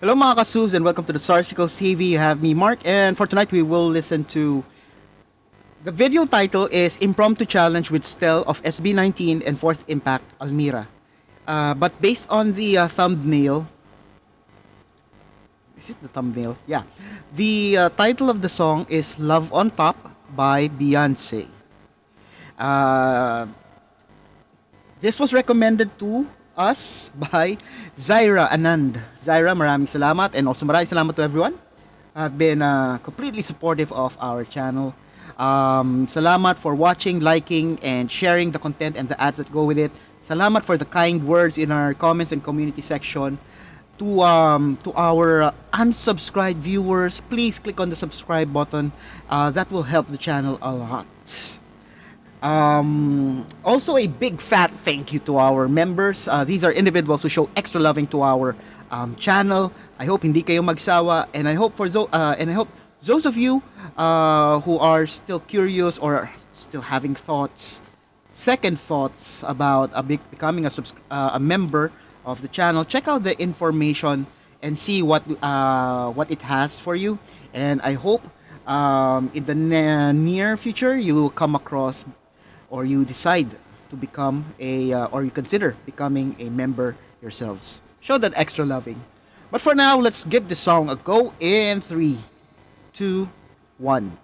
Hello mga kasubs and welcome to the Sarsicles TV. You have me, Mark, and for tonight we will listen to... The video title is Impromptu Challenge with Stell of SB19 and Fourth Impact, Almira. But based on the thumbnail... Is it the thumbnail? Yeah. The title of the song is Love on Top by Beyonce. This was recommended to us by Zaira, Anand. Zaira, maraming salamat, and also maraming salamat to everyone who have been completely supportive of our channel. Salamat for watching, liking, and sharing the content and the ads that go with it. Salamat for the kind words in our comments and community section. To our unsubscribed viewers, please click on the subscribe button. That will help the channel a lot. Also a big fat thank you to our members. These are individuals who show extra loving to our channel. I hope hindi kayo magsawa, and I hope those of you who are still curious or still having second thoughts about becoming a member of the channel, check out the information and see what it has for you. And I hope in the near future you come across, or you decide to become or you consider becoming a member yourselves. Show that extra loving. But for now, let's give this song a go in 3, 2, 1.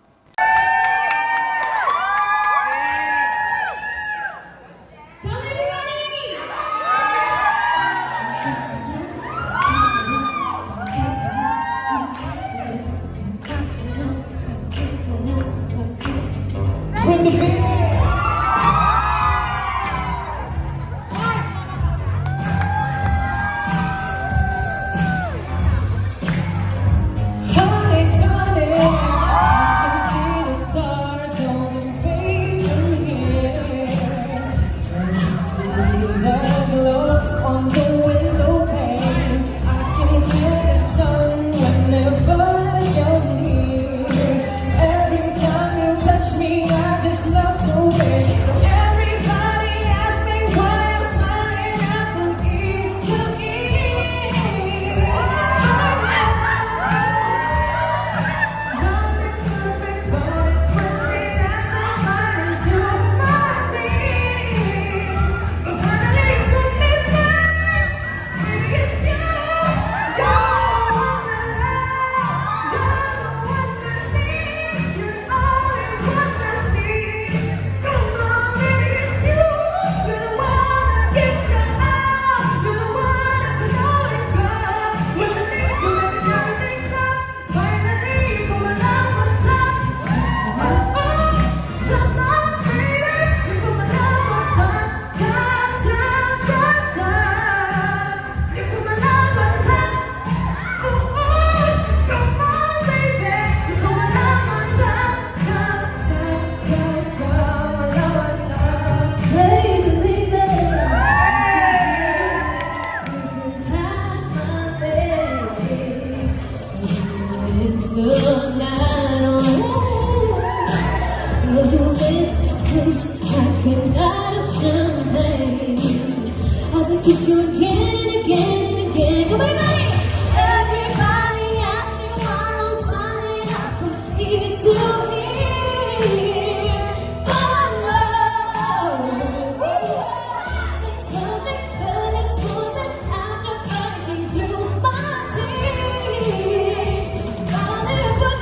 Bring the beat. Kiss you again and again and again. Come on, everybody! Everybody asks me why I'm smiling out from ear to ear. Oh no, it's perfect, but it's smoother after fighting through my tears. Got a little foot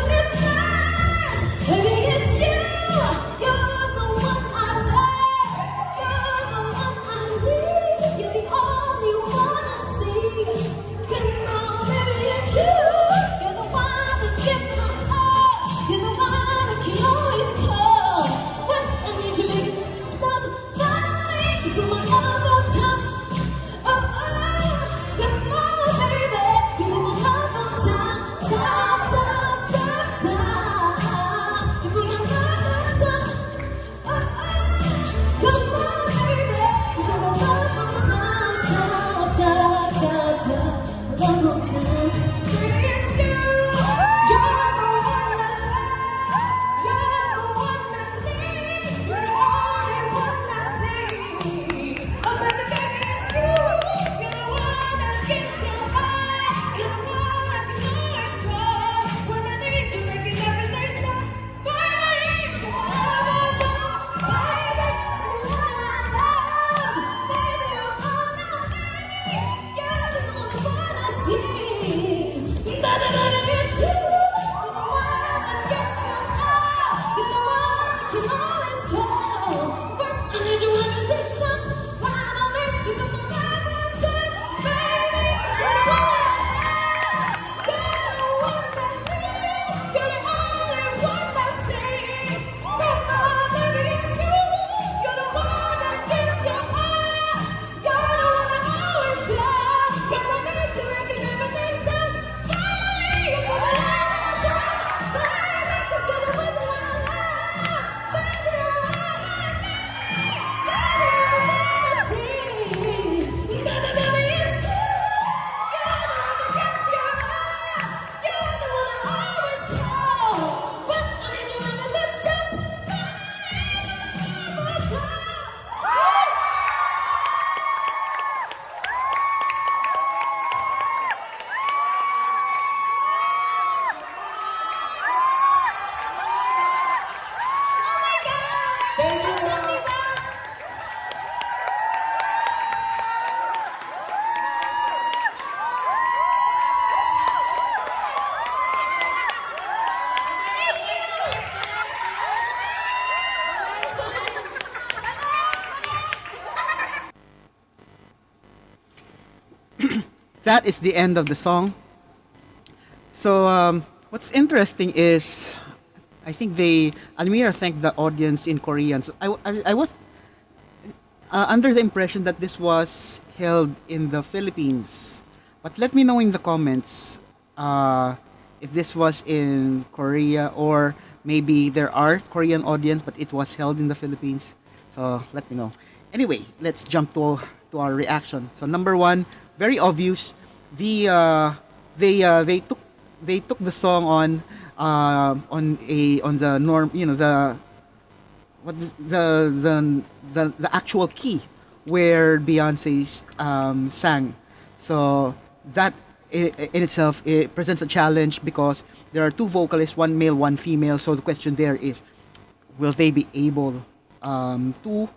that is the end of the song. So what's interesting is I think Almira thanked the audience in Korean. So I was under the impression that this was held in the Philippines. But let me know in the comments if this was in Korea, or maybe there are Korean audience but it was held in the Philippines. So let me know. Anyway, let's jump to our reaction. So number one, very obvious. The they took the song on the norm, what is- the actual key where Beyonce sang. So that in itself, it presents a challenge because there are two vocalists, one male, one female. So the question there is, will they be able to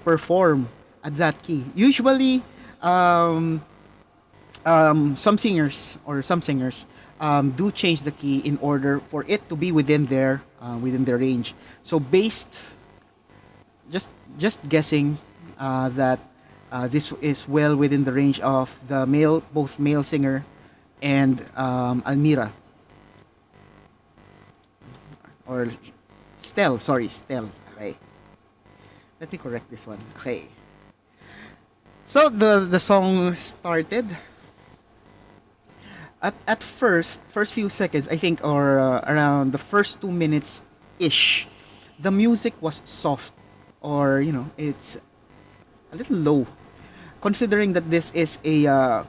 perform at that key? Usually, um, some singers do change the key in order for it to be within their range. So based, just guessing that this is well within the range of the both male singer and Almira, or Stell. Sorry, Stell. Okay, let me correct this one. Okay. So the song started. At first few seconds, I think, or around the first 2 minutes ish, the music was soft, or it's a little low, considering that this is a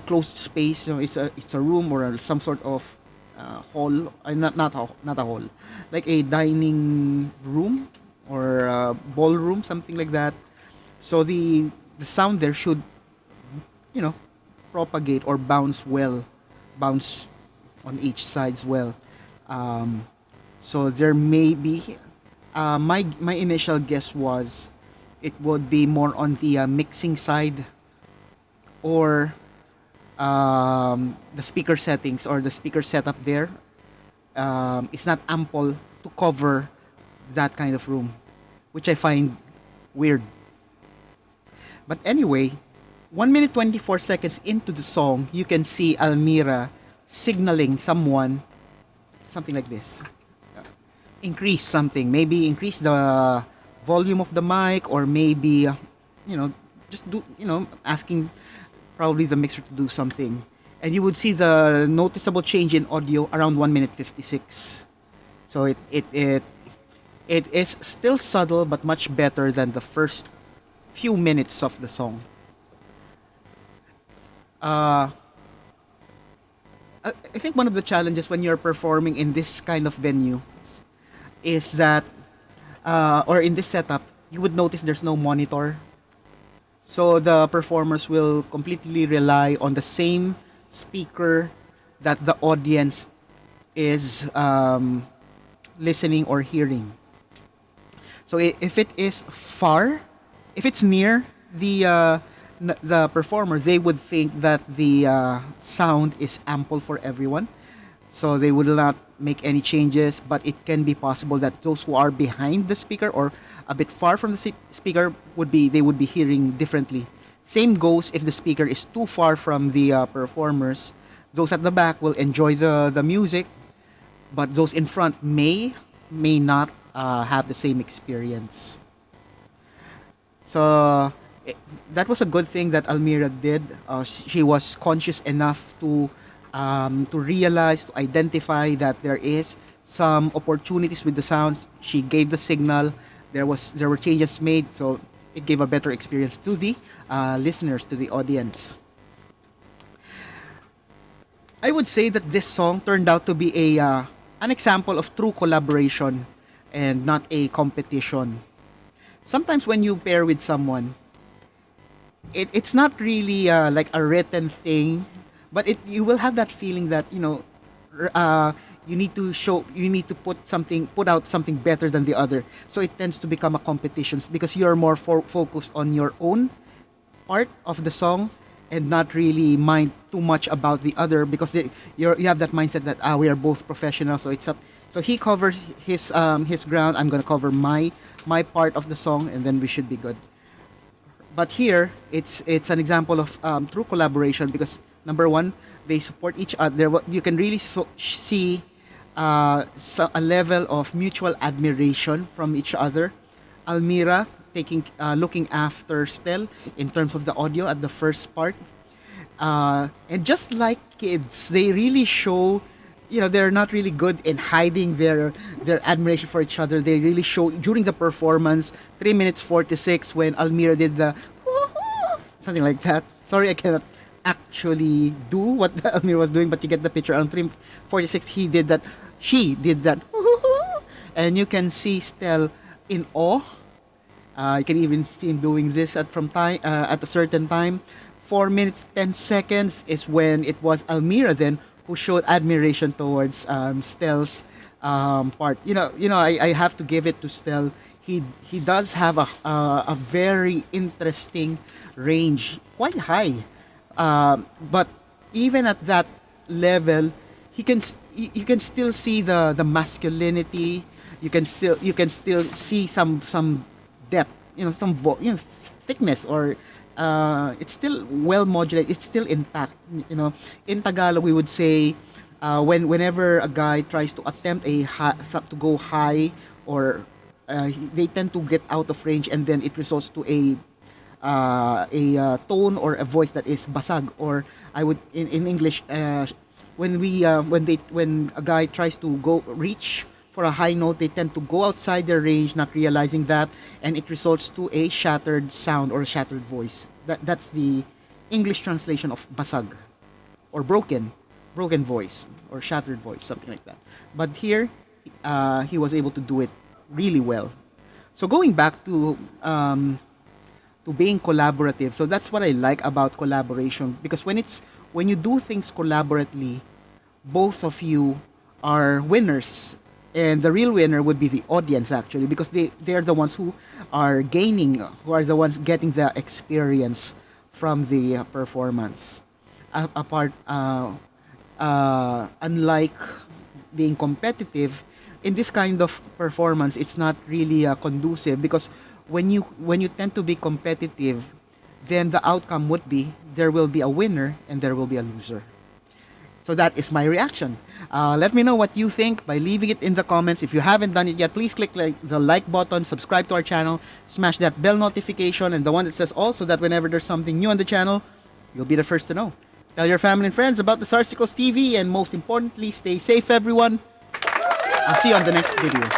closed space. It's a room or some sort of hall. Not a hall, like a dining room or ballroom, something like that. So the sound there should, you know propagate or bounce on each sides well. Um, so there may be, my initial guess was it would be more on the mixing side, or the speaker settings or the speaker setup there is not ample to cover that kind of room, which I find weird. But anyway, 1 minute 24 seconds into the song, you can see Almira signaling someone, something like this. Increase something, maybe increase the volume of the mic, or maybe, just do, asking probably the mixer to do something. And you would see the noticeable change in audio around 1 minute 56. So it is still subtle, but much better than the first few minutes of the song. Uh, I think one of the challenges when you're performing in this kind of venue is that, or in this setup, you would notice there's no monitor. So the performers will completely rely on the same speaker that the audience is listening or hearing. So if it is far, if it's near the performer, they would think that the sound is ample for everyone. So they would not make any changes, but it can be possible that those who are behind the speaker or a bit far from the speaker they would be hearing differently. Same goes if the speaker is too far from the performers. Those at the back will enjoy the music, but those in front may not have the same experience. So that was a good thing that Almira did. She was conscious enough to realize, to identify that there is some opportunities with the sounds. She gave the signal. There were changes made, so it gave a better experience to the listeners, to the audience. I would say that this song turned out to be an example of true collaboration and not a competition. Sometimes when you pair with someone, it's not really like a written thing, but you will have that feeling that you need to put out something better than the other. So it tends to become a competition because you're more focused on your own part of the song and not really mind too much about the other, because you have that mindset that we are both professionals. So it's up. So he covers his ground. I'm gonna cover my part of the song, and then we should be good. But here it's an example of true collaboration because number one, they support each other. You can really see a level of mutual admiration from each other. Almira looking after Stell in terms of the audio at the first part. And just like kids, they really show, they're not really good in hiding their admiration for each other. They really show during the performance, 3 minutes 46, when Almira did the something like that. Sorry, I cannot actually do what Almira was doing, but you get the picture. On 3:46, she did that, and you can see Stell in awe. You can even see him doing this at a certain time. 4 minutes 10 seconds is when it was Almira then who showed admiration towards Stell's part. I have to give it to Stell. He does have a very interesting range, quite high. But even at that level, you can still see the masculinity. You can still see some depth, thickness, or it's still well modulated. It's still intact. In Tagalog we would say whenever a guy tries to attempt to go high, or they tend to get out of range, and then it results to a tone or a voice that is basag, or I would in English when a guy tries to reach for a high note, they tend to go outside their range, not realizing that, and it results to a shattered sound or a shattered voice. That's the English translation of basag, or broken voice, or shattered voice, something like that. But here, he was able to do it really well. So going back to being collaborative, so that's what I like about collaboration, because when you do things collaboratively, both of you are winners. And the real winner would be the audience, actually, because they're the ones who are gaining, who are the ones getting the experience from the performance. Unlike being competitive, in this kind of performance, it's not really conducive, because when you tend to be competitive, then the outcome would be there will be a winner and there will be a loser. So that is my reaction. Let me know what you think by leaving it in the comments. If you haven't done it yet, please click the like button, subscribe to our channel, smash that bell notification and the one that says all, so that whenever there's something new on the channel, you'll be the first to know. Tell your family and friends about the Sarsicles TV, and most importantly, stay safe, everyone. I'll see you on the next video.